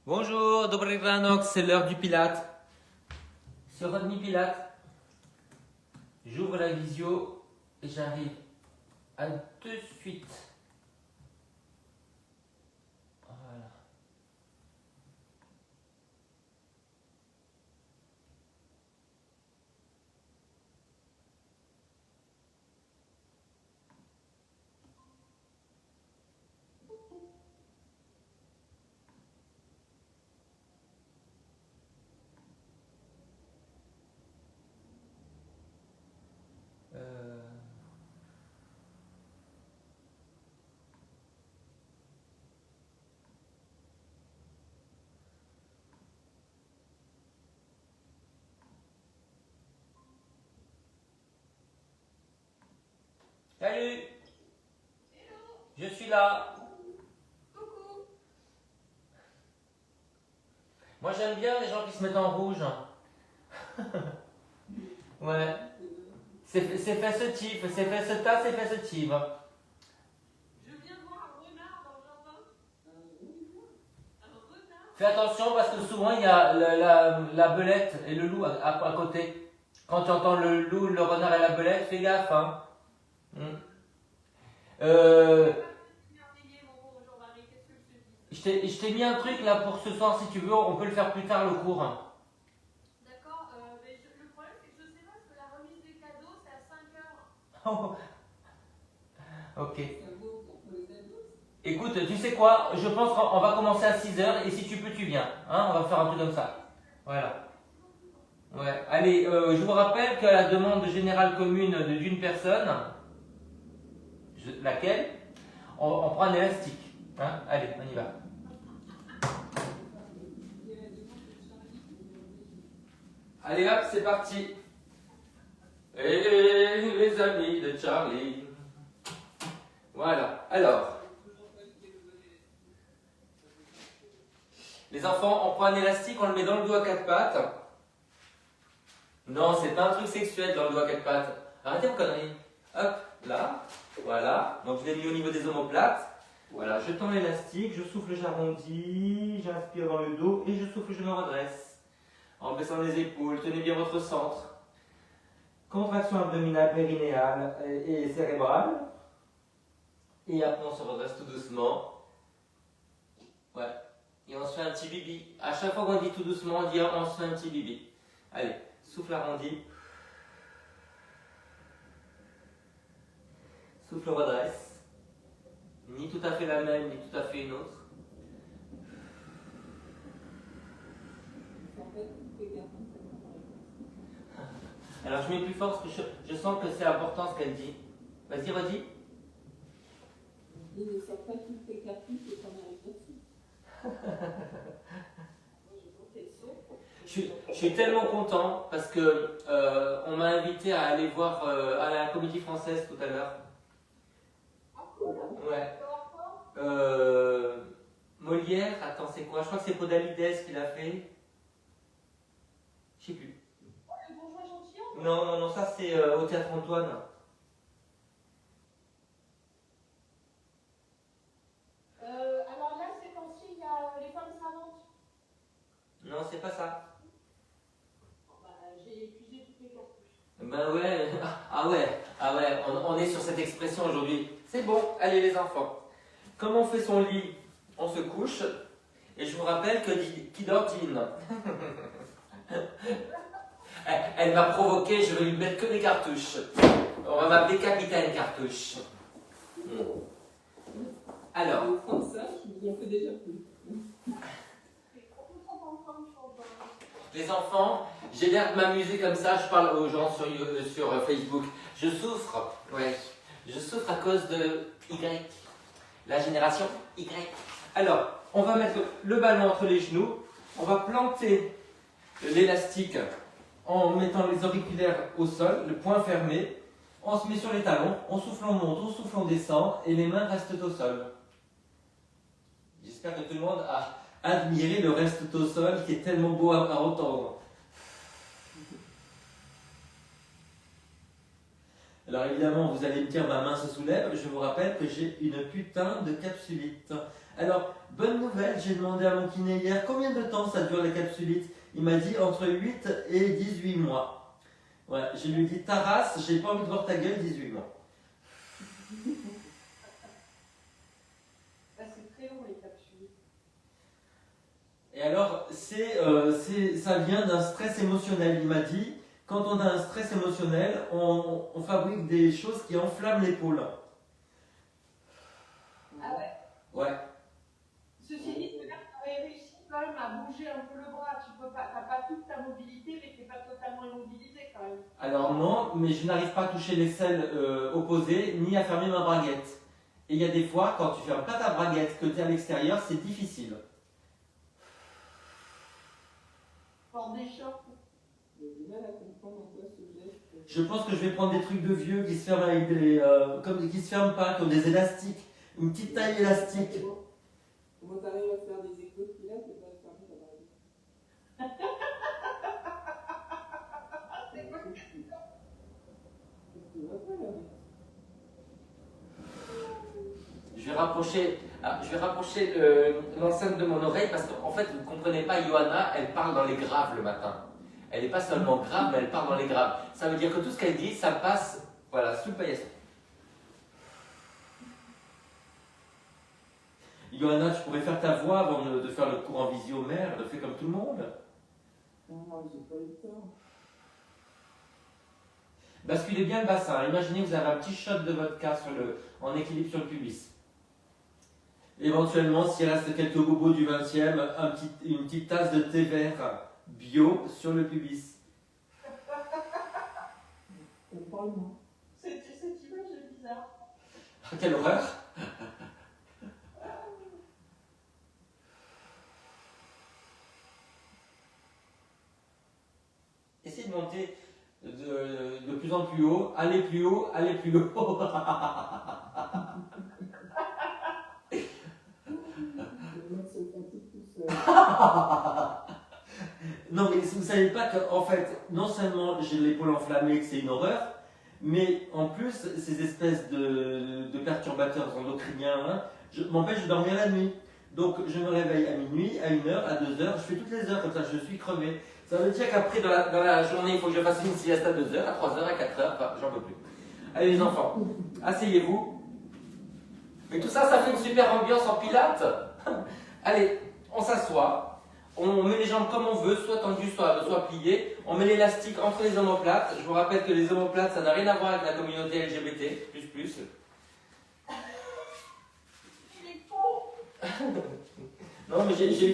Bonjour, Dobry ranok, c'est l'heure du Pilate. Sur Rodney Pilate, j'ouvre la visio et j'arrive à tout de suite. Voilà. Euh, Salut, je suis là. Moi j'aime bien les gens qui se mettent en rouge. Ouais. C'est festif, c'est festif, c'est festif. Je viens de voir un renard dans le jardin. Un renard. Fais attention parce que souvent il y a la belette et le loup à côté. Quand tu entends le loup, le renard et la belette, fais gaffe. Hein. Euh, je t'ai mis un truc là pour ce soir si tu veux, on peut le faire plus tard le cours. D'accord, mais le problème c'est que je sais pas parce que la remise des cadeaux c'est à 5 heures. Ok. Écoute, tu sais quoi, je pense qu'on va commencer à 6 heures et si tu peux tu viens. Hein, on va faire un truc comme ça. Voilà. Ouais. Allez, je vous rappelle qu'à la demande générale commune d'une personne, laquelle, on prend un élastique. Hein, allez, on y va. Allez hop, c'est parti. Et les amis de Charlie. Voilà. Alors, les enfants, on prend un élastique, on le met dans le dos à quatre pattes. Non, c'est pas un truc sexuel dans le dos à quatre pattes. Arrêtez vos conneries. Hop, là. Voilà. Donc je l'ai mis au niveau des omoplates. Voilà, je tends l'élastique, je souffle, j'arrondis, j'inspire dans le dos et je souffle, je me redresse. En baissant les épaules, tenez bien votre centre. Contraction abdominale, périnéale et cérébrale. Et après on se redresse tout doucement. Ouais. Et on se fait un petit bibi. À chaque fois qu'on dit tout doucement, on dit on se fait un petit bibi. Allez, souffle arrondi. Souffle redresse. Ni tout à fait la même, ni tout à fait une autre. Alors je mets plus fort parce que je sens que c'est important ce qu'elle dit. Vas-y, redis. Il ne sort pas toutes tes cartouches et t'en arrives dessus. Je suis tellement content parce que on m'a invité à aller voir à la Comédie Française tout à l'heure. Ouais. Molière, attends, c'est quoi? Je crois que c'est Podalides qui l'a fait. Je sais plus. Le bourgeois gentilhomme. Non, ça c'est au Théâtre Antoine. Alors là, c'est quand il y a les femmes savantes. Non, c'est pas ça. J'ai épuisé toutes mes cartouches. Ben ouais, ah ouais, on est sur cette expression aujourd'hui. C'est bon, allez les enfants. Comme on fait son lit, on se couche. Et je vous rappelle que qui dort dîne. Elle m'a provoqué, je vais lui mettre que des cartouches. On va m'appeler Capitaine Cartouche. Alors. Ça, j'en fais déjà plus. Les enfants, j'ai l'air de m'amuser comme ça, je parle aux gens sur Facebook. Je souffre, ouais. Je souffre à cause de Y. La génération Y. Alors, on va mettre le ballon entre les genoux. On va planter l'élastique en mettant les auriculaires au sol, le poing fermé. On se met sur les talons, on souffle, on monte, on souffle, on descend et les mains restent au sol. J'espère que tout le monde a admiré le reste au sol qui est tellement beau à entendre. Alors évidemment, vous allez me dire ma main se soulève. Je vous rappelle que j'ai une putain de capsulite. Alors, bonne nouvelle, j'ai demandé à mon kiné hier combien de temps ça dure la capsulite. Il m'a dit entre 8 et 18 mois. Ouais, je lui ai dit ta race, j'ai pas envie de voir ta gueule, 18 mois. Ah, c'est très long les capsules. Et alors, ça vient d'un stress émotionnel. Il m'a dit, quand on a un stress émotionnel, on fabrique des choses qui enflamment l'épaule. Ah ouais. Ouais. Ceci dit, tu aurais réussi quand même à bouger un peu le bras. Tu peux pas, t'as pas toute ta mobilité, mais tu n'es pas totalement immobilisé quand même. Alors non, mais je n'arrive pas à toucher l'aisselle opposée, ni à fermer ma braguette. Et il y a des fois, quand tu fermes pas ta braguette, que tu es à l'extérieur, c'est difficile. Pour des chocs. J'ai du mal à comprendre en quoi ce geste. Je pense que je vais prendre des trucs de vieux qui se ferment avec des, qui se ferment pas, comme des élastiques, une petite taille élastique. Comment t'arrives à faire des échos de pilates et pas fermer la braguette? C'est quoi? Tu vois pas là? Je vais rapprocher l'enceinte de mon oreille parce qu'en fait, vous ne comprenez pas, Johanna, elle parle dans les graves le matin. Elle n'est pas seulement grave, mais elle parle dans les graves. Ça veut dire que tout ce qu'elle dit, ça passe, voilà, sous le paillasson. Johanna, tu pourrais faire ta voix avant de faire le cours en visio mère, de faire comme tout le monde. Non, j'ai pas eu le temps. Basculez bien le bassin. Imaginez que vous avez un petit shot de vodka en équilibre sur le pubis. Éventuellement, s'il reste quelques bobos du 20e, une petite tasse de thé vert bio sur le pubis. Comprends-moi. Cette image est bizarre. Quelle horreur! Essayez de monter de plus en plus haut, allez plus haut, allez plus haut. Le mec se fatigue tout seul. Non, mais vous ne savez pas qu'en fait, non seulement j'ai l'épaule enflammée, que c'est une horreur, mais en plus, ces espèces de perturbateurs endocriniens hein, m'empêchent de dormir la nuit. Donc, je me réveille à minuit, à 1h, à 2h, je fais toutes les heures, comme ça je suis crevé. Ça veut dire qu'après, dans la journée, il faut que je fasse une sieste à 2h, à 3h, à 4h, enfin, j'en peux plus. Allez, les enfants, asseyez-vous. Mais tout ça, ça fait une super ambiance en pilates. Allez, on s'assoit. On met les jambes comme on veut, soit tendues, soit pliées. On met l'élastique entre les omoplates. Je vous rappelle que les omoplates, ça n'a rien à voir avec la communauté LGBT, plus. Il est faux. Non, mais j'ai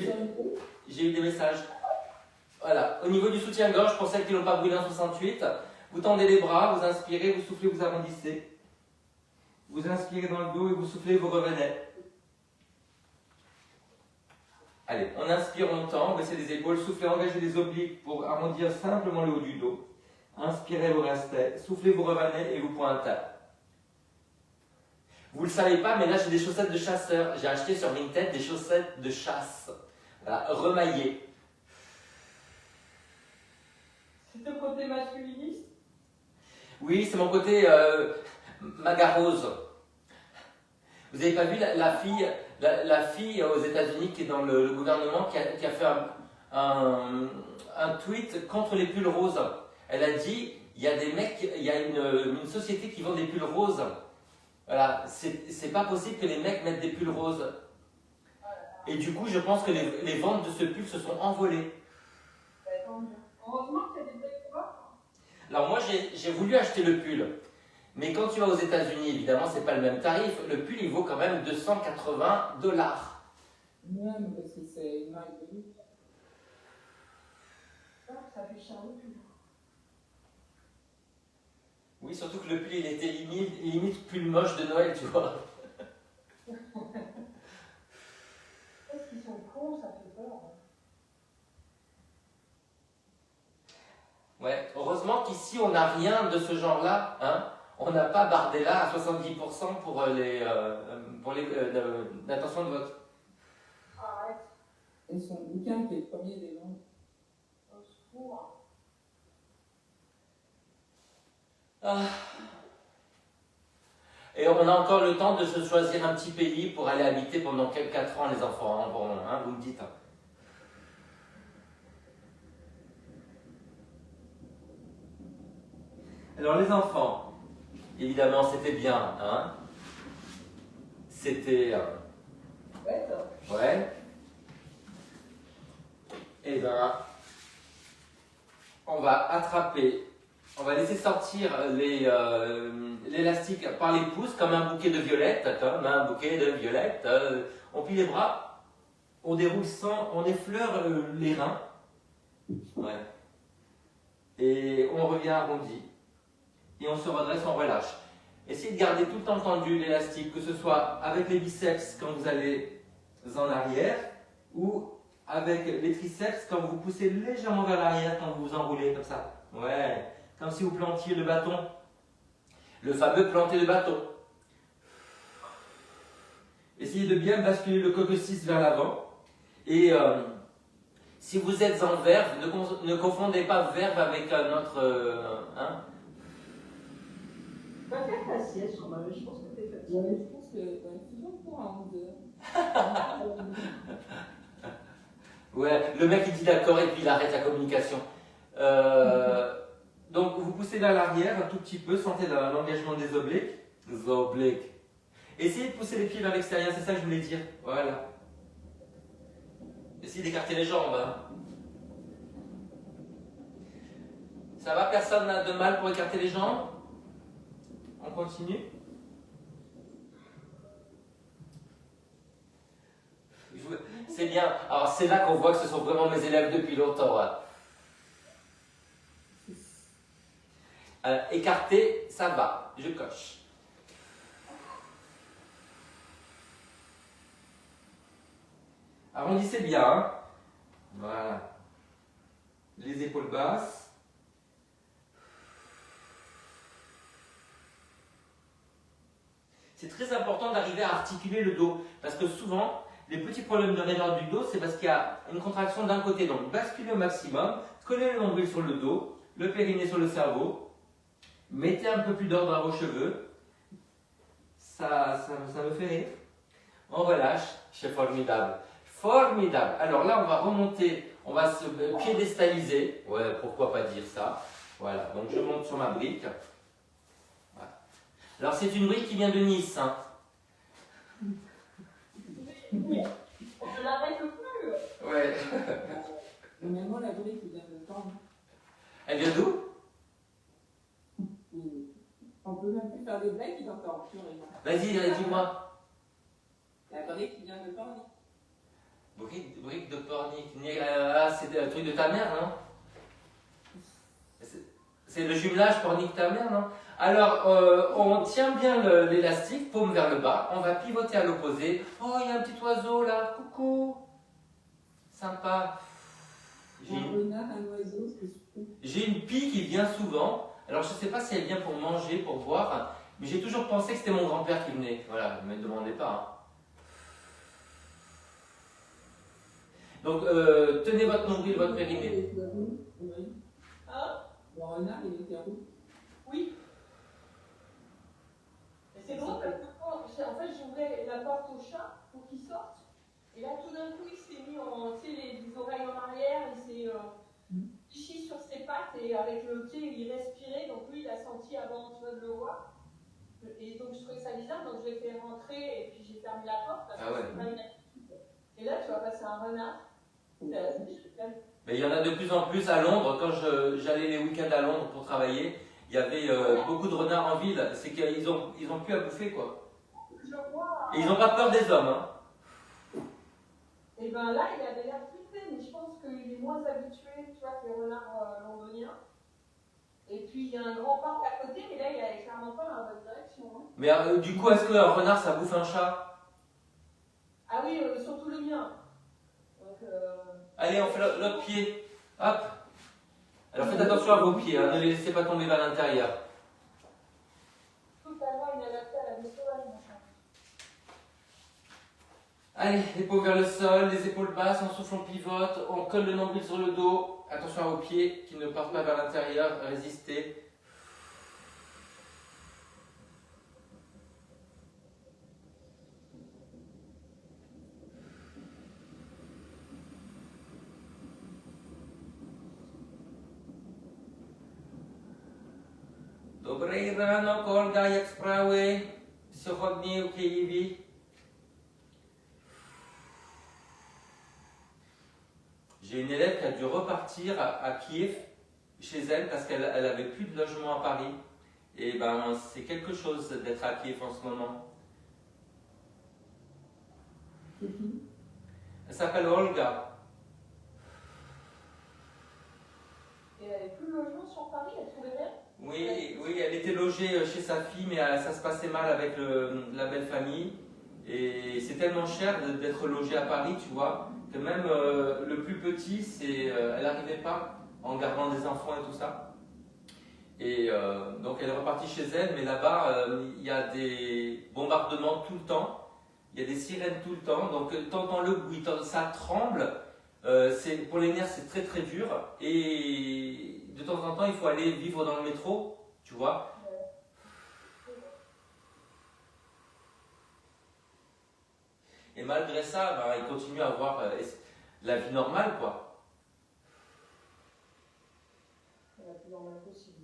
eu des messages. Voilà. Au niveau du soutien-gorge, pour celles qui n'ont pas brûlé en 68, vous tendez les bras, vous inspirez, vous soufflez, vous arrondissez. Vous inspirez dans le dos et vous soufflez, vous revenez. Allez, on inspire, on tend, baissez les épaules, soufflez, engagez les obliques pour arrondir simplement le haut du dos. Inspirez, vous restez, soufflez, vous revenez et vous pointez. Vous ne le savez pas, mais là j'ai des chaussettes de chasseur. J'ai acheté sur Vinted des chaussettes de chasse. Voilà, remaillées. C'est ton côté masculiniste. Oui, c'est mon côté magarose. Vous n'avez pas vu la fille aux États-Unis qui est dans le gouvernement qui a fait un tweet contre les pulls roses. Elle a dit il y a des mecs, il y a une société qui vend des pulls roses. Voilà, c'est pas possible que les mecs mettent des pulls roses. Et du coup, je pense que les ventes de ce pull se sont envolées. Heureusement que tu as des belles couleurs. Alors moi, j'ai voulu acheter le pull. Mais quand tu vas aux États-Unis, évidemment, c'est pas le même tarif. Le pull, il vaut quand même $280. Ouais, mais parce que c'est une marque de luxe. Ça fait cher le pull. Oui, surtout que le pull, il était limite pull moche de Noël, tu vois. Qu'est-ce qu'ils sont cons, ça fait peur. Ouais, heureusement qu'ici, on n'a rien de ce genre-là. Hein. On n'a pas Bardella à 70% pour l'intention de vote. Arrête. Et son bouquin qui est le premier des ventes. Au secours. Ah. Et on a encore le temps de se choisir un petit pays pour aller habiter pendant quelques 4 ans, les enfants. Hein, bon, hein, vous me dites. Hein. Alors les enfants, évidemment c'était bien, hein. C'était... ouais. Et ben, on va attraper, on va laisser sortir l'élastique par les pouces comme un bouquet de violettes, on plie les bras, on déroule sans, on effleure les reins, ouais. Et on revient arrondi, et on se redresse, on relâche. Essayez de garder tout le temps tendu l'élastique, que ce soit avec les biceps quand vous allez en arrière, ou avec les triceps quand vous poussez légèrement vers l'arrière, quand vous vous enroulez comme ça. Ouais, comme si vous plantiez le bâton. Le fameux planter le bâton. Essayez de bien basculer le coccyx vers l'avant. Et si vous êtes en verve, ne confondez pas verve avec un autre... hein. Va faire ta sieste, Jean-Marie, je pense que t'es fatigué. Ouais, je pense que c'est toujours pour un 11h. Ouais, le mec il dit d'accord et puis il arrête la communication. Donc vous poussez vers l'arrière un tout petit peu, sentez l'engagement des obliques. Obliques. Essayez de pousser les pieds vers l'extérieur, c'est ça que je voulais dire. Voilà. Essayez d'écarter les jambes. Hein. Ça va, personne n'a de mal pour écarter les jambes? On continue. C'est bien. Alors c'est là qu'on voit que ce sont vraiment mes élèves depuis longtemps. Hein. Écarter, ça va. Je coche. Arrondissez bien. Hein. Voilà. Les épaules basses. C'est très important d'arriver à articuler le dos. Parce que souvent, les petits problèmes de raideur du dos, c'est parce qu'il y a une contraction d'un côté. Donc, basculez au maximum, collez le nombril sur le dos, le périnée sur le cerveau, mettez un peu plus d'ordre à vos cheveux. Ça me fait rire. On relâche, c'est formidable. Formidable. Alors là, on va remonter, on va se piédestaliser. Ouais, pourquoi pas dire ça. Voilà, donc je monte sur ma brique. Voilà. Alors, c'est une brique qui vient de Nice. Hein. Oui, on ne l'arrête plus. Ouais. Mais moi, la brique, il vient de tendre. Elle vient d'où? On peut même plus faire des blagues, il entend plus rien. Vas-y, dis-moi. La brique, il vient de tendre. Brique de Pornic. Ah, c'est un truc de ta mère, non? C'est le jumelage Pornic ta mère, non? Alors, on tient bien l'élastique, paume vers le bas. On va pivoter à l'opposé. Oh, il y a un petit oiseau là. Coucou. Sympa. Un renard, un oiseau, c'est super. J'ai une pie qui vient souvent. Alors, je ne sais pas si elle vient pour manger, pour boire. Mais j'ai toujours pensé que c'était mon grand-père qui venait. Voilà, ne me demandez pas. Hein. Donc, tenez votre nombril, votre périnée. Hein? Le renard, il était roux. Oui. Et c'est drôle parce que en fait, j'ouvrais la porte au chat pour qu'il sorte. Et là, tout d'un coup, il s'est mis en, tu sais, les oreilles en arrière, il s'est fichi sur ses pattes et avec le pied, il respirait. Donc lui, il a senti avant, tu vois, de le voir. Et donc, je trouvais ça bizarre, donc je l'ai fait rentrer et puis j'ai fermé la porte parce que c'est pas une habitude. Et là, tu vois, c'est un renard. Mais il y en a de plus en plus à Londres. Quand j'allais les week-ends à Londres pour travailler, il y avait beaucoup de renards en ville. C'est qu'ils ont plus à bouffer, quoi. Je vois. Et ils n'ont pas peur des hommes. Hein. Et bien là, il avait l'air flippé, mais je pense qu'il est moins habitué, tu vois, que les renards londoniens. Et puis il y a un grand parc à côté, mais là, il n'allait clairement pas dans la bonne direction. Hein. Mais du coup, est-ce qu'un renard, ça bouffe un chat? Ah oui, surtout le mien. Donc, Allez, on fait l'autre pied. Hop. Alors faites attention à vos pieds, hein, ne les laissez pas tomber vers l'intérieur. Totalement inadapté à la vie sauvage, mon chat. Allez, les paumes vers le sol, les épaules basses, on souffle, on pivote, on colle le nombril sur le dos. Attention à vos pieds qui ne partent pas vers l'intérieur, résistez. Dobrej rano, Olga, jak sprawy? Sьогодні w Kijewie. J'ai une élève qui a dû repartir à Kiev, chez elle, parce qu'elle avait plus de logement à Paris. Et ben, c'est quelque chose d'être à Kiev en ce moment. Elle s'appelle Olga. Et elle n'avait plus de logement sur Paris, elle trouvait rien. Oui, elle était logée chez sa fille, mais ça se passait mal avec la belle famille. Et c'est tellement cher d'être logée à Paris, tu vois, que même le plus petit, elle n'arrivait pas en gardant des enfants et tout ça. Et donc elle est repartie chez elle, mais là-bas, il y a des bombardements tout le temps. Il y a des sirènes tout le temps, donc t'entends le bruit, ça tremble. Pour les nerfs, c'est très très dur. Et de temps en temps, il faut aller vivre dans le métro, tu vois. Et malgré ça, ben, il continue à avoir la vie normale, quoi. La plus normale possible.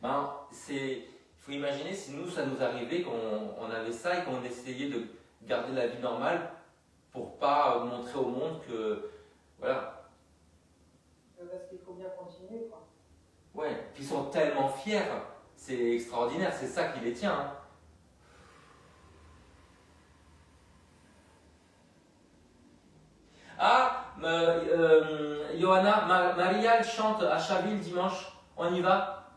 Ben, il faut imaginer si nous, ça nous arrivait, qu'on avait ça et qu'on essayait de garder la vie normale pour pas montrer au monde que, voilà. Parce qu'il faut bien continuer, quoi. Ouais, puis ils sont tellement fiers, c'est extraordinaire, c'est ça qui les tient. Hein. Ah, Johanna, Maria, elle chante à Chaville dimanche, on y va?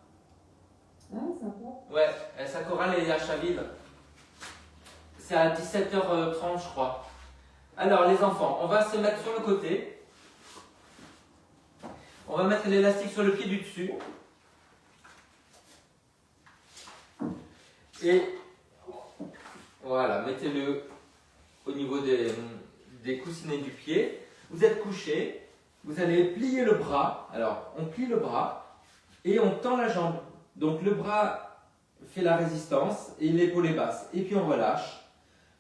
Ah, sympa. Ouais, sa chorale est à Chaville. C'est à 17h30, je crois. Alors, les enfants, on va se mettre sur le côté. On va mettre l'élastique sur le pied du dessus. Et voilà, mettez-le au niveau des coussinets du pied. Vous êtes couché. Vous allez plier le bras. Alors, on plie le bras et on tend la jambe. Donc, le bras fait la résistance et l'épaule est basse. Et puis, on relâche.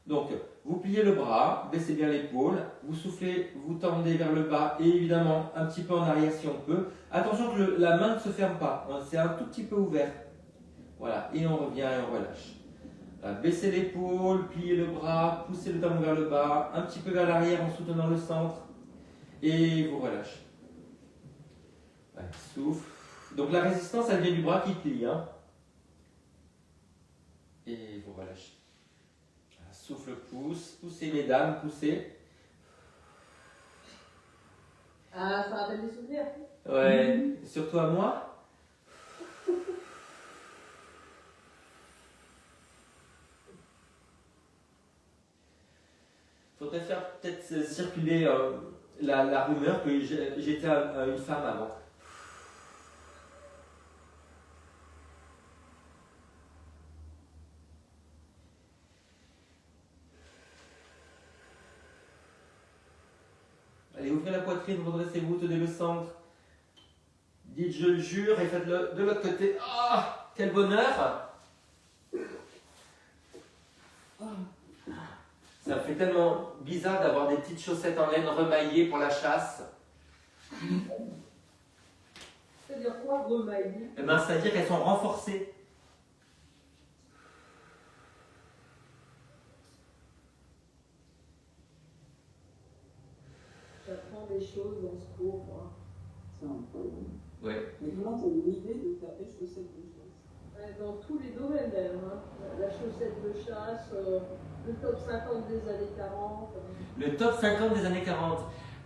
Donc, vous pliez le bras, baissez bien l'épaule, vous soufflez, vous tendez vers le bas et évidemment un petit peu en arrière si on peut. Attention que la main ne se ferme pas, c'est un tout petit peu ouvert. Voilà, et on revient et on relâche. Voilà, baissez l'épaule, pliez le bras, poussez le talon vers le bas, un petit peu vers l'arrière en soutenant le centre et vous relâchez. Voilà, souffle. Donc la résistance, elle vient du bras qui plie. Hein. Et vous relâchez. Souffle, pousse, poussez mesdames, poussez. Ah, ça rappelle des souvenirs. Ouais, surtout à moi. Faudrait faire peut-être circuler la rumeur que j'étais une femme avant. Allez, ouvrez la poitrine, redressez-vous, tenez le centre. Dites je le jure et faites-le de l'autre côté. Ah, quel bonheur! Ça me fait tellement bizarre d'avoir des petites chaussettes en laine remaillées pour la chasse. C'est-à-dire quoi, remaillées? Eh ben, c'est-à-dire qu'elles sont renforcées. J'apprends des choses dans ce cours, moi. C'est incroyable. Ouais. Mais comment tu as eu l'idée de taper chaussettes de chasse? Dans tous les domaines, même. Hein. La chaussette de chasse, le top 50 des années 40. Le top 50 des années 40.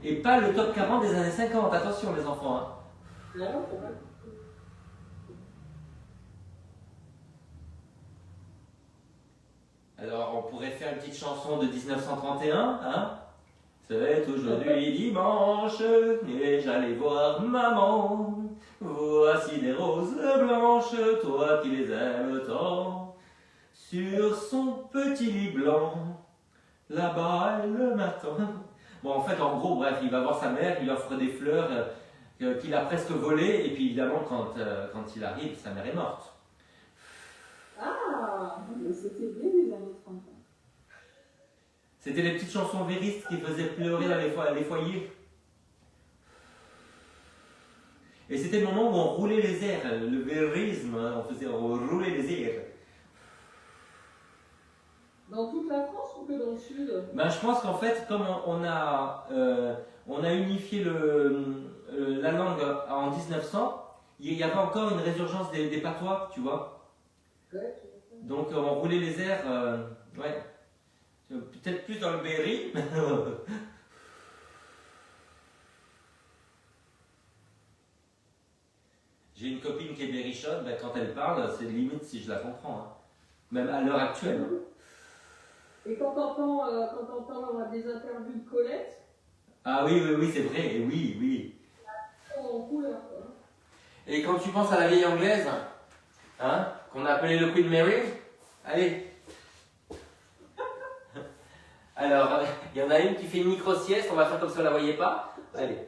Et pas le top 40 des années 50. Attention les enfants. Hein. Non, c'est vrai. Alors on pourrait faire une petite chanson de 1931. Hein. C'est aujourd'hui dimanche et j'allais voir maman. Voici des roses blanches, toi qui les aimes tant. Sur son petit lit blanc, là-bas elle m'attend. Bon, en fait, en gros, bref, il va voir sa mère, il lui offre des fleurs qu'il a presque volées, et puis évidemment, quand il arrive, sa mère est morte. Ah, mais c'était bien les années 30. C'était les petites chansons véristes qui faisaient pleurer dans les foyers. Et c'était le moment où on roulait les airs, le vérisme, hein, on faisait rouler les airs. Dans toute la France ou que dans le sud? Ben, je pense qu'en fait, comme on a unifié la langue en 1900, il y avait encore une résurgence des patois, tu vois. Ouais. Donc on roulait les airs, ouais. Peut-être plus dans le Berry. J'ai une copine qui est berrichonne, ben, quand elle parle, c'est limite si je la comprends. Hein. Même à l'heure actuelle. Et quand t'entends des interviews de Colette, Ah oui, c'est vrai, oui. en couleur, quoi. Et quand tu penses à la vieille anglaise, hein, qu'on a appelée le Queen Mary, allez. Alors, il y en a une qui fait une micro-sieste, on va faire comme si on ne la voyait pas. Allez.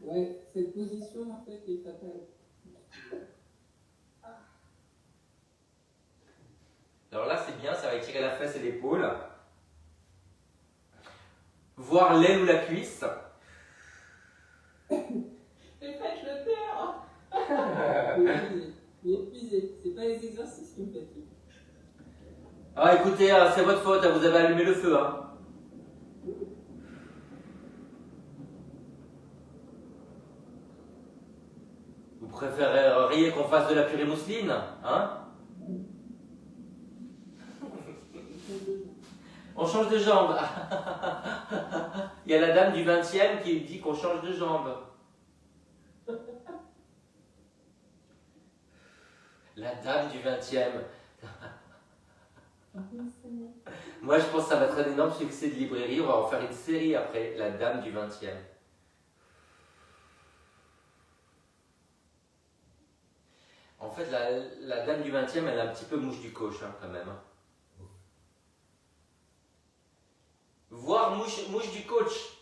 Ouais, cette position en fait est fatale. Alors là, c'est bien, ça va étirer la fesse et l'épaule. Voir l'aile ou la cuisse. Et faites le terre. Il est épuisé. C'est pas les exercices qui me fatiguent. Ah, écoutez, c'est votre faute, vous avez allumé le feu. Hein. Vous préféreriez qu'on fasse de la purée mousseline, hein? On change de jambe. Il y a la dame du 20e qui dit qu'on change de jambe. La dame du 20e. Moi, je pense que ça va être un énorme succès de librairie. On va en faire une série après. La dame du 20e. En fait, la dame du 20e, elle est un petit peu mouche du coche, hein, quand même. Voir mouche du coach.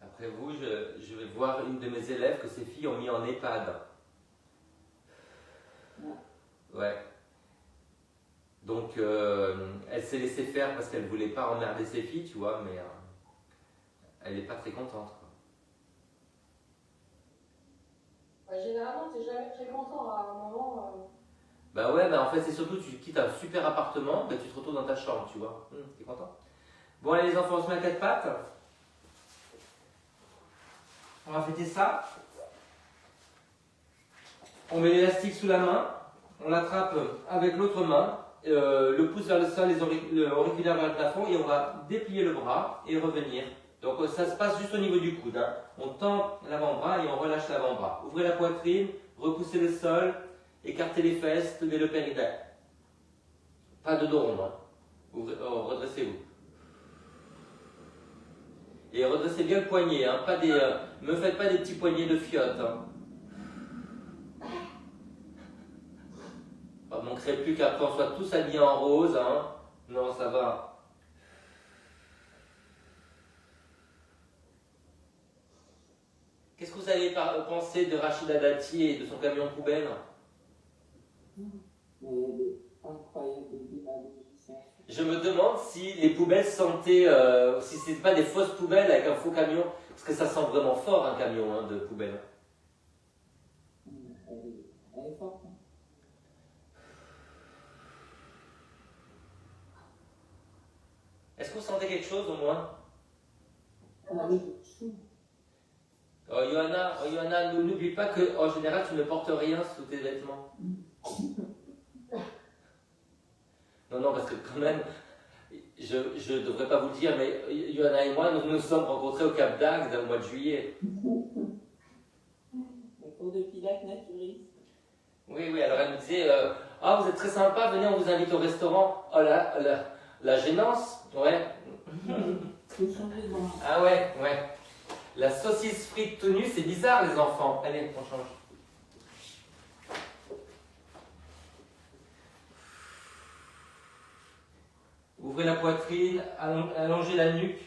Après vous, je vais voir une de mes élèves que ses filles ont mis en EHPAD. Ouais. Donc, elle s'est laissée faire parce qu'elle voulait pas emmerder ses filles, tu vois, mais elle n'est pas très contente. Quoi. Bah, généralement, t'es jamais très content à un moment. Bah ouais, bah en fait, c'est surtout, tu quittes un super appartement, bah tu te retrouves dans ta chambre, tu vois. T'es content? Bon, allez, les enfants, on se met à quatre pattes. On va fêter ça. On met l'élastique sous la main. On l'attrape avec l'autre main. Le pouce vers le sol, le auriculaire vers le plafond. Et on va déplier le bras et revenir. Donc ça se passe juste au niveau du coude. Hein. On tend l'avant-bras et on relâche l'avant-bras. Ouvrez la poitrine, repoussez le sol, écartez les fesses, levez le périnée. Pas de dos rond. Hein. Redressez-vous. Et redressez bien le poignet. Hein. Pas des, me faites pas des petits poignets de fiotte. Hein. Il ne manquerait plus qu'après on soit tous habillés en rose. Hein. Non, ça va. Qu'est-ce que vous avez pensé de Rachida Dati et de son camion poubelle? Incroyable image. Je me demande si les poubelles sentaient, si ce n'était pas des fausses poubelles avec un faux camion, parce que ça sent vraiment fort un camion hein, de poubelle. Elle est forte. Hein. Est-ce que vous sentez quelque chose au moins? Chou. Johanna, n'oublie pas qu'en général tu ne portes rien sous tes vêtements. Non, parce que quand même, je ne devrais pas vous le dire, mais Johanna et moi, nous nous sommes rencontrés au Cap d'Agde au mois de juillet. Le cours de pilates naturiste. Oui, alors elle me disait, vous êtes très sympa, venez, on vous invite au restaurant. Oh la gênance, ouais. Faut changer de bras. Ah ouais. La saucisse frite tout nue, c'est bizarre les enfants. Allez, on change. Ouvrez la poitrine, allongez la nuque.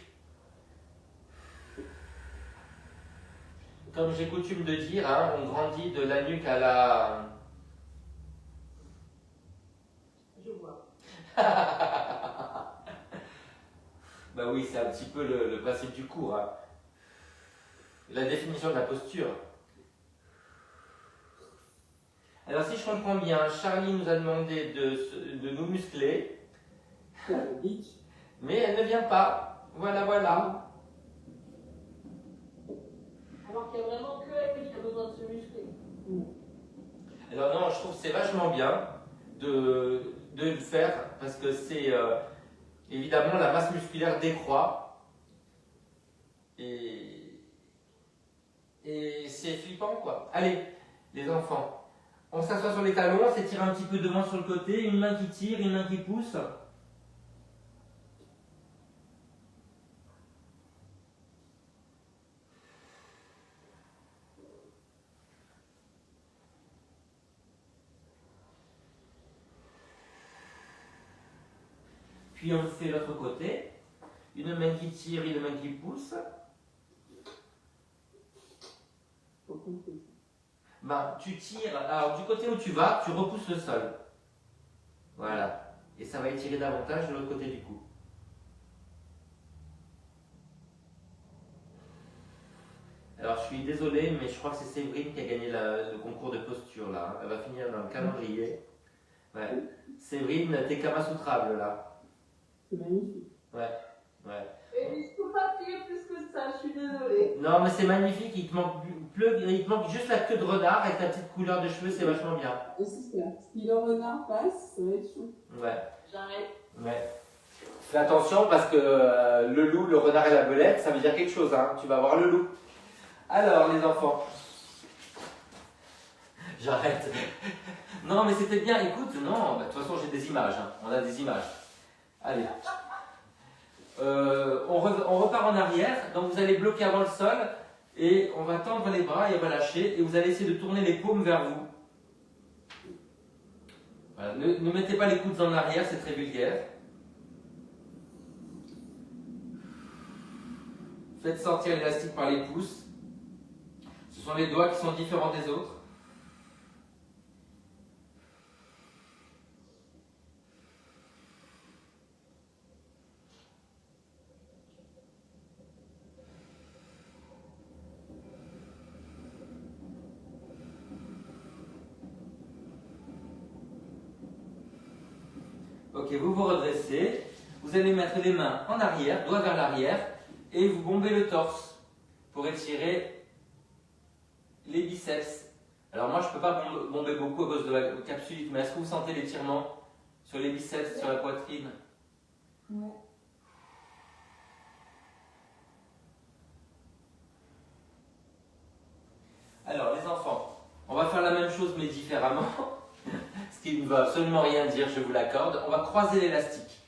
comme j'ai coutume de dire, hein, on grandit de la nuque à la... Je vois. Bah oui, c'est un petit peu le principe du cours. Hein. La définition de la posture. Alors si je comprends bien, Charlie nous a demandé de nous muscler, Beach. mais elle ne vient pas. Voilà, voilà. Alors qu'il y a vraiment que elle qui a besoin de se muscler. Alors non, je trouve que c'est vachement bien de le faire parce que c'est évidemment la masse musculaire décroît et c'est flippant quoi. Allez, les enfants. On s'assoit sur les talons, on s'étire un petit peu devant sur le côté, une main qui tire, une main qui pousse. Puis on fait l'autre côté, une main qui tire, une main qui pousse. Ben, tu tires, alors du côté où tu vas, tu repousses le sol. Voilà. Et ça va étirer davantage de l'autre côté du cou. Alors je suis désolé, mais je crois que c'est Séverine qui a gagné le concours de posture là. Elle va finir dans le calendrier. Ouais. Séverine, t'es kamasoutrable là. C'est magnifique. Ouais. Ouais. Et je peux pas tirer plus que ça, je suis désolée. Non mais c'est magnifique, il te manque juste la queue de renard avec ta petite couleur de cheveux, c'est vachement bien. Et c'est ça. Si le renard passe, ça va être chaud. Ouais. J'arrête. Ouais. Fais attention parce que le loup, le renard et la belette, ça veut dire quelque chose, hein. Tu vas voir le loup. Alors les enfants. J'arrête. Non mais c'était bien, écoute, non, bah, de toute façon j'ai des images, hein. On a des images. Allez. On repart en arrière, donc vous allez bloquer avant le sol et on va tendre les bras et relâcher et vous allez essayer de tourner les paumes vers vous. Voilà. Ne mettez pas les coudes en arrière, c'est très vulgaire. Faites sortir l'élastique par les pouces. Ce sont les doigts qui sont différents des autres. Ok, vous vous redressez, vous allez mettre les mains en arrière, doigts vers l'arrière, et vous bombez le torse pour étirer les biceps. Alors moi je ne peux pas bomber beaucoup à cause de la capsulite, mais est-ce que vous sentez l'étirement sur les biceps, sur la poitrine? Ouais. Alors les enfants, on va faire la même chose mais différemment. Ce qui ne veut absolument rien dire, je vous l'accorde. On va croiser l'élastique.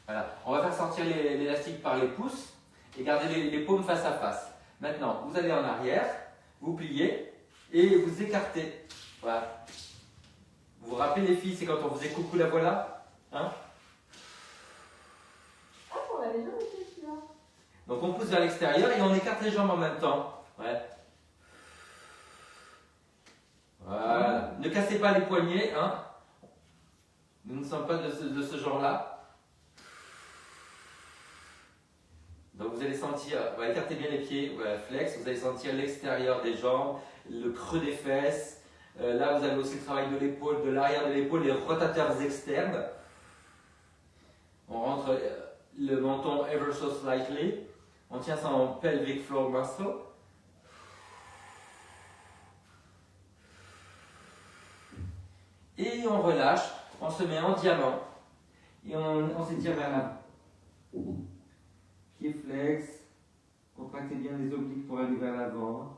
Voilà. On va faire sortir l'élastique par les pouces et garder les paumes face à face. Maintenant, vous allez en arrière, vous pliez et vous écartez. Voilà. Vous vous rappelez les filles, c'est quand on faisait coucou la voilà, hein? Ah, on avait jamais fait celui-là. Donc on pousse vers l'extérieur et on écarte les jambes en même temps. Ouais. Voilà. Ne cassez pas les poignets, hein. Nous ne sommes pas de ce genre-là. Donc vous allez sentir, écartez bien les pieds, flex, vous allez sentir l'extérieur des jambes, le creux des fesses. Là vous avez aussi le travail de l'épaule, de l'arrière de l'épaule, les rotateurs externes. On rentre le menton ever so slightly. On tient ça en pelvic floor muscle. Et on relâche, on se met en diamant et on s'étire vers l'avant. Pied flex, contractez bien les obliques pour aller vers l'avant.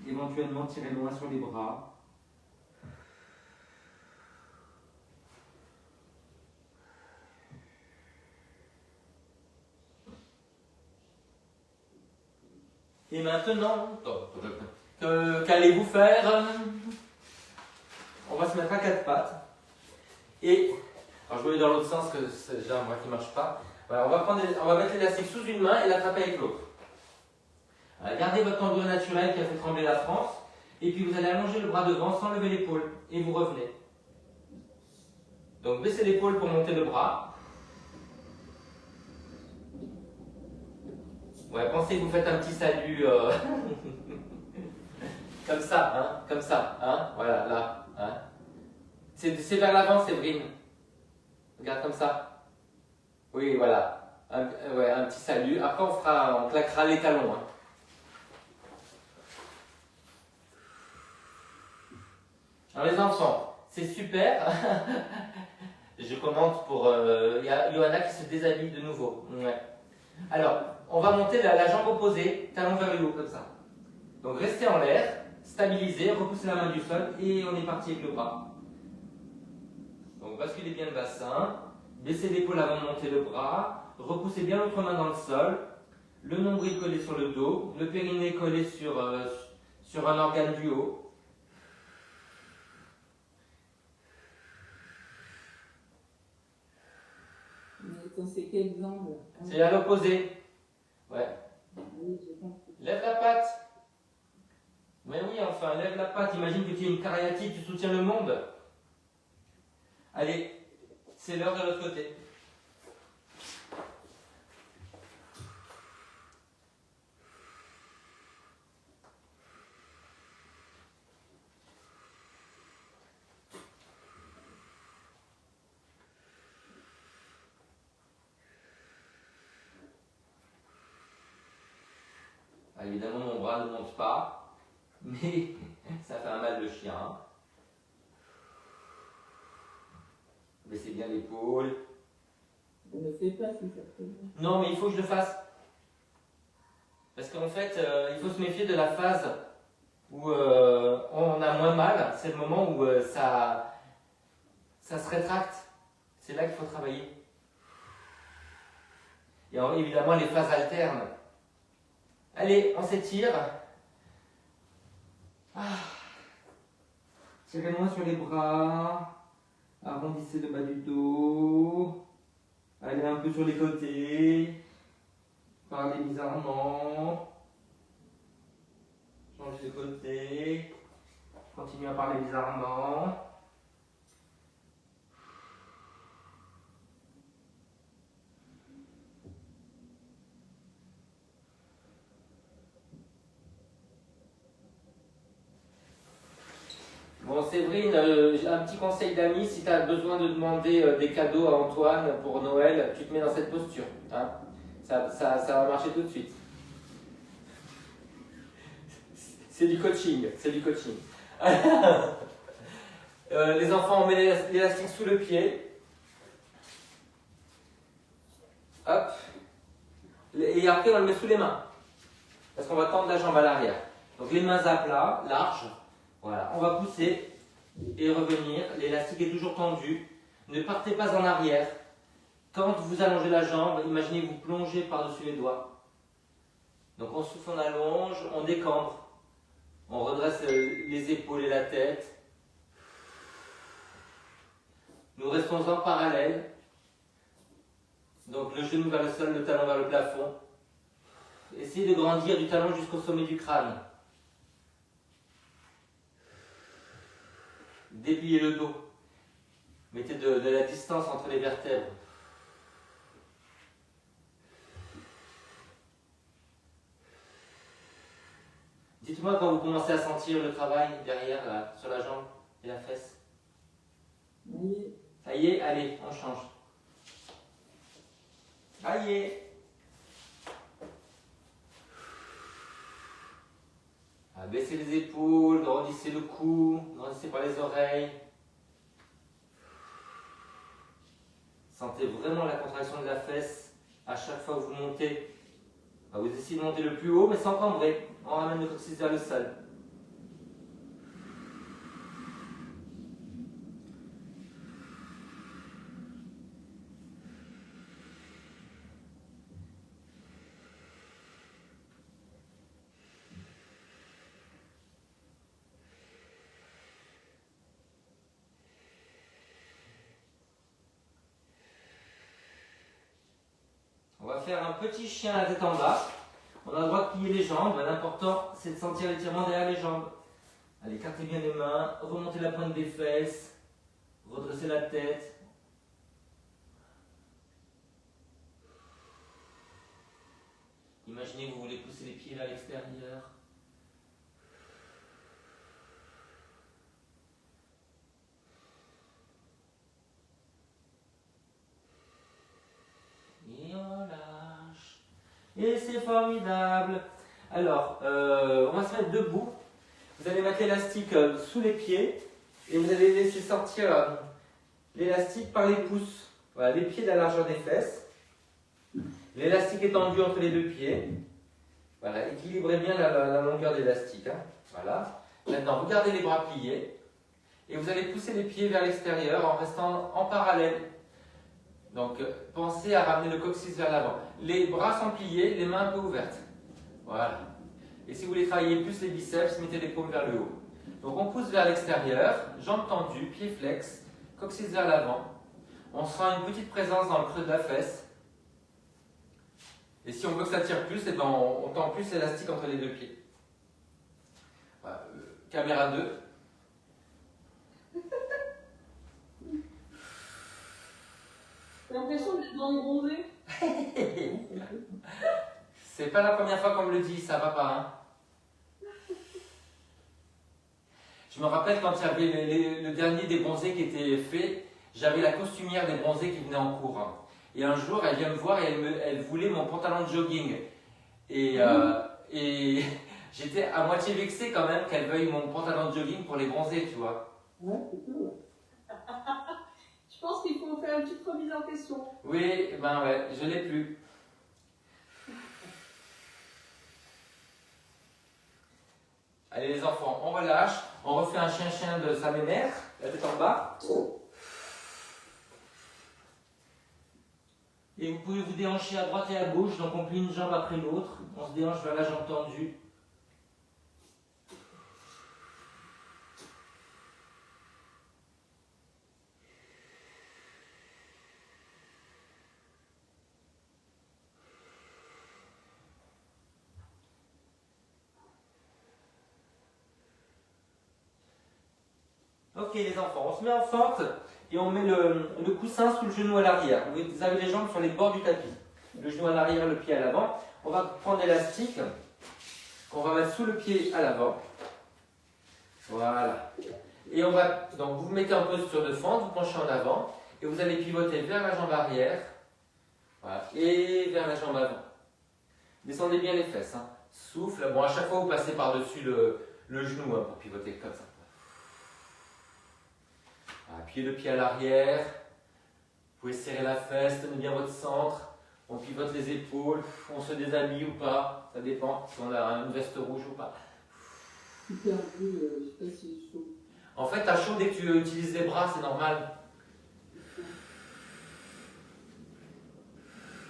Éventuellement tirez loin sur les bras. Et maintenant, qu'allez-vous faire? On va se mettre à quatre pattes. Et, alors je vais aller dans l'autre sens que c'est déjà un bras qui ne marche pas. Voilà, on va mettre l'élastique sous une main et l'attraper avec l'autre. Gardez votre embryon naturel qui a fait trembler la France. Et puis vous allez allonger le bras devant sans lever l'épaule. Et vous revenez. Donc baissez l'épaule pour monter le bras. Ouais, pensez que vous faites un petit salut comme ça, hein, comme ça, hein, voilà, là, hein. C'est vers l'avant, Séverine. Regarde comme ça. Oui, voilà, ouais, un petit salut. Après, on claquera les talons. Hein. Alors les enfants, c'est super. Je commente pour... Il y a Johanna qui se déshabille de nouveau. Ouais. Alors, on va monter la jambe opposée, talon vers le haut, comme ça. Donc restez en l'air, stabilisez, repoussez la main du sol et on est parti avec le bras. Donc basculez bien le bassin, baissez l'épaule avant de monter le bras, repoussez bien l'autre main dans le sol, le nombril collé sur le dos, le périnée collé sur un organe du haut. C'est quels angles? C'est à l'opposé. Ouais. Oui, j'ai compris. Lève la patte. Mais oui, enfin, lève la patte. Imagine que tu es une cariatide, tu soutiens le monde. Allez, c'est l'heure de l'autre côté. Ah, évidemment, mon bras ne monte pas, mais ça fait un mal de chien. Baissez bien l'épaule. Je ne sais pas si ça peut. Non, mais il faut que je le fasse. Parce qu'en fait, il faut se méfier de la phase où on a moins mal. C'est le moment où ça se rétracte. C'est là qu'il faut travailler. Et évidemment, les phases alternent. Allez, on s'étire. Ah. Tirez-moi sur les bras. Arrondissez le bas du dos. Allez un peu sur les côtés. Parlez bizarrement. Changez de côté. Continuez à parler bizarrement. Bon, Séverine, j'ai un petit conseil d'amis, si tu as besoin de demander des cadeaux à Antoine pour Noël, tu te mets dans cette posture. Hein. Ça va marcher tout de suite. C'est du coaching, c'est du coaching. Les enfants, on met l'élastique sous le pied. Hop. Et après, on le met sous les mains. Parce qu'on va tendre la jambe à l'arrière. Donc les mains à plat, larges. Voilà, on va pousser et revenir. L'élastique est toujours tendu. Ne partez pas en arrière. Quand vous allongez la jambe, imaginez que vous plongez par-dessus les doigts. Donc on souffle, on allonge, on décambre. On redresse les épaules et la tête. Nous restons en parallèle. Donc le genou vers le sol, le talon vers le plafond. Essayez de grandir du talon jusqu'au sommet du crâne. Dépliez le dos. Mettez de la distance entre les vertèbres. Dites-moi quand vous commencez à sentir le travail derrière, là, sur la jambe et la fesse. Oui. Ça y est, allez, on change. Allez. Baissez les épaules, grandissez le cou, grandissez par les oreilles. Sentez vraiment la contraction de la fesse à chaque fois que vous montez. Vous essayez de monter le plus haut, mais sans cambrer. On ramène le coccyx vers le sol. On va faire un petit chien à la tête en bas. On a le droit de plier les jambes. L'important, c'est de sentir l'étirement derrière les jambes. Allez, écartez bien les mains, remontez la pointe des fesses, redressez la tête. Imaginez que vous voulez pousser les pieds vers l'extérieur. Et on lâche. Et c'est formidable. Alors, on va se mettre debout. Vous allez mettre l'élastique sous les pieds et vous allez laisser sortir l'élastique par les pouces. Voilà, les pieds de la largeur des fesses. L'élastique est tendu entre les deux pieds. Voilà, équilibrez bien la longueur d'élastique. Hein. Voilà. Maintenant, vous gardez les bras pliés et vous allez pousser les pieds vers l'extérieur en restant en parallèle. Donc, pensez à ramener le coccyx vers l'avant. Les bras sont pliés, les mains un peu ouvertes. Voilà. Et si vous voulez travailler plus les biceps, mettez les paumes vers le haut. Donc, on pousse vers l'extérieur, jambes tendues, pieds flex, coccyx vers l'avant. On sent une petite présence dans le creux de la fesse. Et si on veut que ça tire plus, eh ben on tend plus l'élastique entre les deux pieds. Voilà. Caméra 2. J'ai l'impression d'être dans le bronzé. C'est pas la première fois qu'on me le dit, ça va pas, hein. Je me rappelle quand il y avait le dernier des bronzés qui était fait, j'avais la costumière des bronzés qui venait en cours. Hein. Et un jour, elle vient me voir et elle voulait mon pantalon de jogging. Et j'étais à moitié vexé quand même qu'elle veuille mon pantalon de jogging pour les bronzés, tu vois. Ouais, c'est tout. Je pense qu'il faut faire une petite remise en question. Oui, ben ouais, je l'ai plus. Allez les enfants, on relâche, on refait un chien-chien de sa ménère, la tête en bas. Et vous pouvez vous déhancher à droite et à gauche, donc on plie une jambe après l'autre, on se déhanche vers la jambe tendue. Ok les enfants, on se met en fente et on met le coussin sous le genou à l'arrière. Vous avez les jambes sur les bords du tapis. Le genou à l'arrière, le pied à l'avant. On va prendre l'élastique qu'on va mettre sous le pied à l'avant. Voilà. Et on va, donc vous vous mettez en posture de fente, vous penchez en avant et vous allez pivoter vers la jambe arrière. Voilà. Et vers la jambe avant. Descendez bien les fesses. Hein. Souffle. Bon, à chaque fois vous passez par-dessus le genou hein, pour pivoter comme ça. Appuyez le pied à l'arrière, vous pouvez serrer la fesse, tenez bien votre centre, on pivote les épaules, on se déshabille ou pas, ça dépend si on a une veste rouge ou pas. Super bleu, je sais pas si c'est chaud. En fait, t'as chaud dès que tu utilises les bras, c'est normal.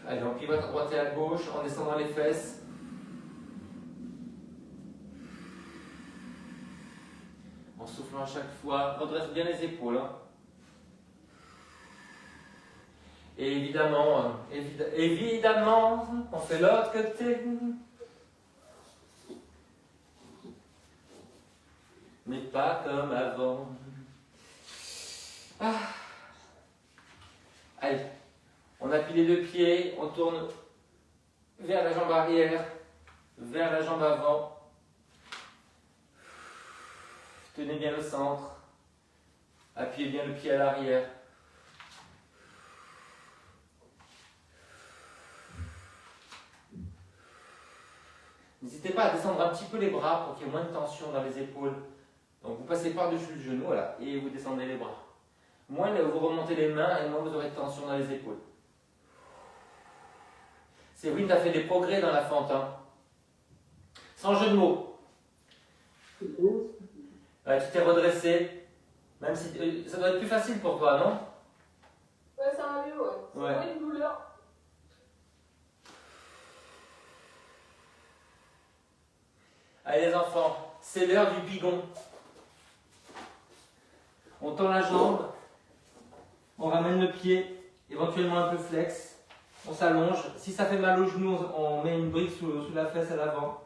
Allez, on pivote à droite et à gauche en descendant les fesses. En soufflant à chaque fois, redresse bien les épaules. Hein. Et évidemment, évidemment, on fait l'autre côté. Mais pas comme avant. Ah. Allez, on appuie les deux pieds, on tourne vers la jambe arrière, vers la jambe avant. Tenez bien le centre. Appuyez bien le pied à l'arrière. N'hésitez pas à descendre un petit peu les bras pour qu'il y ait moins de tension dans les épaules. Donc vous passez par-dessus le genou voilà, et vous descendez les bras. Moins vous remontez les mains et moins vous aurez de tension dans les épaules. Séverine a fait des progrès dans la fente. Hein. Sans jeu de mots. C'est beau. Ouais, tu t'es redressé. Même si ça doit être plus facile pour toi, non? Ouais, ça va mieux, ouais. C'est Ouais. pas une douleur. Allez les enfants, c'est l'heure du pigon. On tend la jambe, on ramène le pied, éventuellement un peu flex. On s'allonge. Si ça fait mal au genou, on met une brique sous la fesse à l'avant.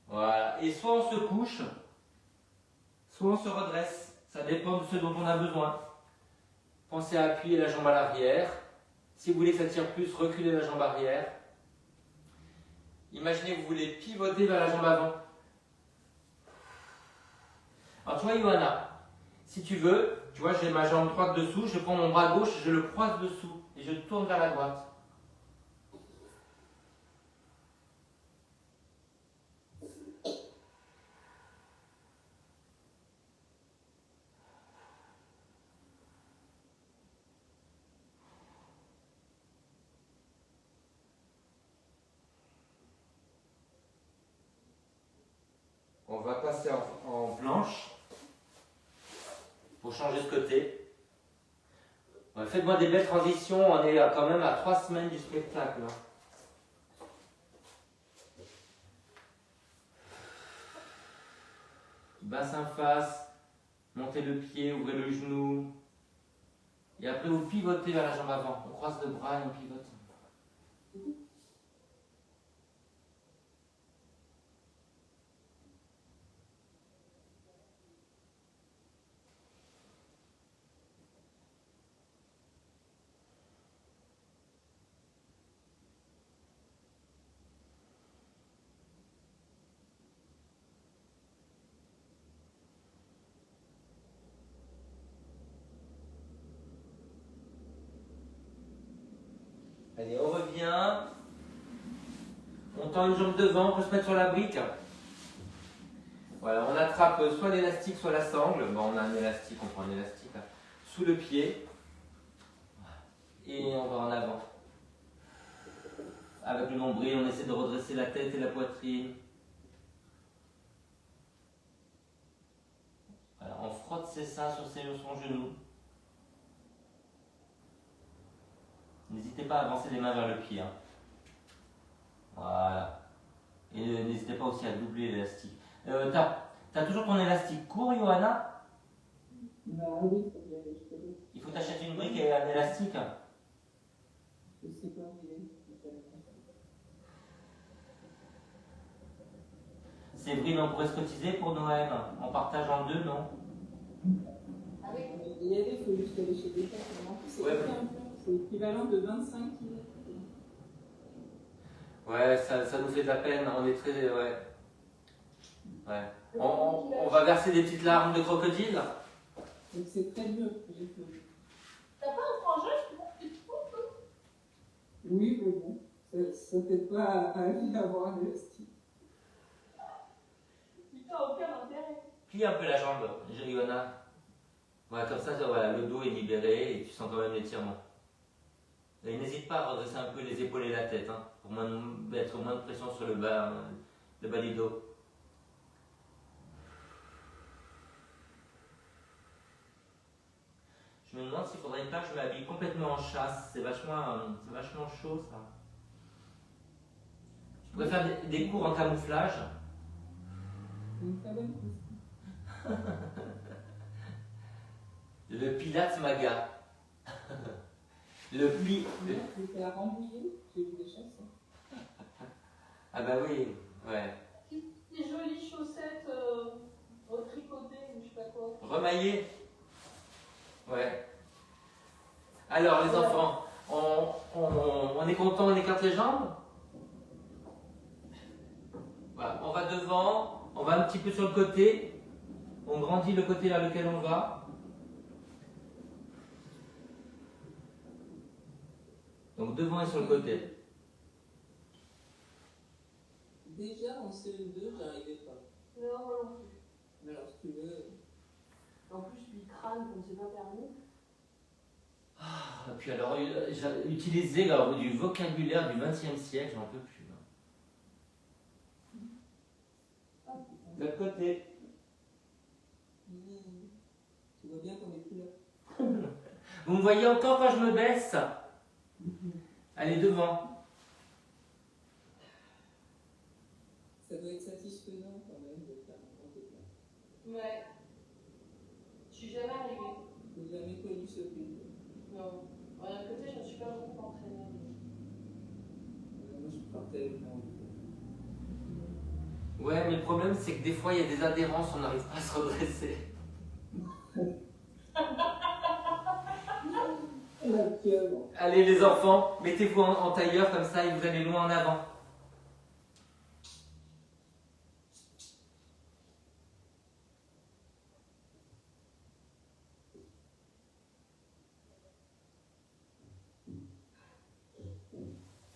Voilà. Et soit on se couche, soit on se redresse. Ça dépend de ce dont on a besoin. Pensez à appuyer la jambe à l'arrière. Si vous voulez que ça tire plus, reculez la jambe arrière. Imaginez que vous voulez pivoter vers la jambe avant. Alors tu vois, Johanna, si tu veux, tu vois, j'ai ma jambe droite dessous, je prends mon bras gauche, je le croise dessous et je tourne vers la droite. On va passer en planche pour changer de côté. Ouais, faites-moi des belles transitions, on est quand même à 3 semaines du spectacle. Bassin face, montez le pied, ouvrez le genou. Et après vous pivotez vers la jambe avant. On croise le bras et on pivote. Allez, on revient. On tend une jambe devant, on peut se mettre sur la brique. Voilà, on attrape soit l'élastique, soit la sangle. Bon, on a un élastique, on prend un élastique là, sous le pied. Et on va en avant. Avec le nombril, on essaie de redresser la tête et la poitrine. Voilà, on frotte ses seins sur son genou. N'hésitez pas à avancer les mains vers le pied. Hein. Voilà. Et n'hésitez pas aussi à doubler l'élastique. T'as toujours ton élastique court, Johanna? Bah oui, faut bien aller jusqu'à l'autre. Il faut t'acheter une brique et un élastique. Je sais pas où il est. Séverine, on pourrait se cotiser pour Noël. On partage en deux, non? Il y a des, il faut juste aller chez Decathlon. C'est Ouais. c'est l'équivalent de 25 kilos. Ouais, ça nous fait de la peine. On est très. Ouais. Ouais. On va verser des petites larmes de crocodile. Donc c'est très dur que j'ai fait. T'as pas un frangin, je pense que tu peux. Oui, mais bon, ça t'aide pas à aller avoir un élastique. Putain, aucun intérêt. Plie un peu la jambe, Johanna. Ouais, comme ça, voilà, le dos est libéré et tu sens quand même l'étirement. Et n'hésite pas à redresser un peu les épaules et la tête, hein, pour mettre moins de pression sur le bas du dos. Je me demande s'il faudrait pas que je m'habille complètement en chasse. C'est vachement chaud ça. Je pourrais faire des cours en camouflage. C'est une très bonne question. Le Pilates Maga. J'étais à Rambouillet, j'ai vu des chasses. Ah bah oui, ouais. Des jolies chaussettes retricotées ou je sais pas quoi. Remaillé. Ouais. Alors les enfants, on est content, on écarte les jambes. Voilà, on va devant, on va un petit peu sur le côté. On grandit le côté vers lequel on va. Donc devant et sur le côté. Déjà en CE2, j'arrivais pas. Non, moi non plus. Mais alors, si tu veux. En plus, je suis crâne comme c'est pas permis. Ah, puis alors, j'ai utilisé du vocabulaire du XXe siècle, j'en peux plus. De l'autre côté. Tu vois bien qu'on est plus là. Vous me voyez encore quand je me baisse? Allez, devant. Ça doit être satisfaisant quand même de faire un grand écart. Ouais. Je suis jamais arrivée. J'ai jamais connu ce pays. Non. D'un côté, je me suis pas beaucoup entraînée. tellement. Ouais, mais le problème, c'est que des fois, il y a des adhérences, on n'arrive pas à se redresser. Actuellement. Allez, les enfants, mettez-vous en tailleur comme ça et vous allez loin en avant.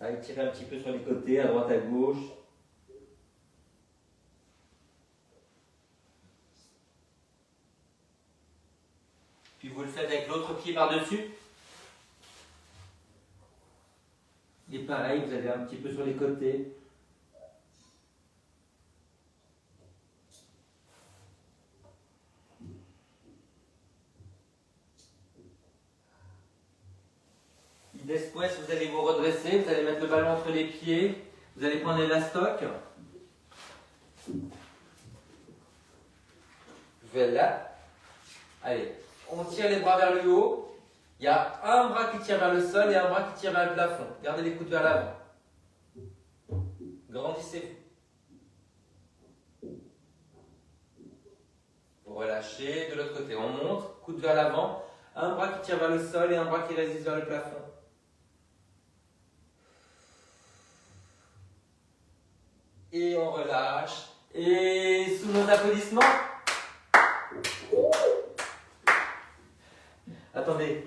Allez, tirez un petit peu sur les côtés, à droite, à gauche. Puis vous le faites avec l'autre pied par-dessus. Et pareil, vous allez un petit peu sur les côtés. Et después, vous allez vous redresser, vous allez mettre le ballon entre les pieds, vous allez prendre l'élastoc. Voilà. Allez, on tire les bras vers le haut. Il y a un bras qui tire vers le sol et un bras qui tire vers le plafond. Gardez les coudes vers l'avant. Grandissez-vous. Vous relâchez, de l'autre côté, on monte, coude vers l'avant. Un bras qui tire vers le sol et un bras qui résiste vers le plafond. Et on relâche. Et sous nos applaudissements. Attendez,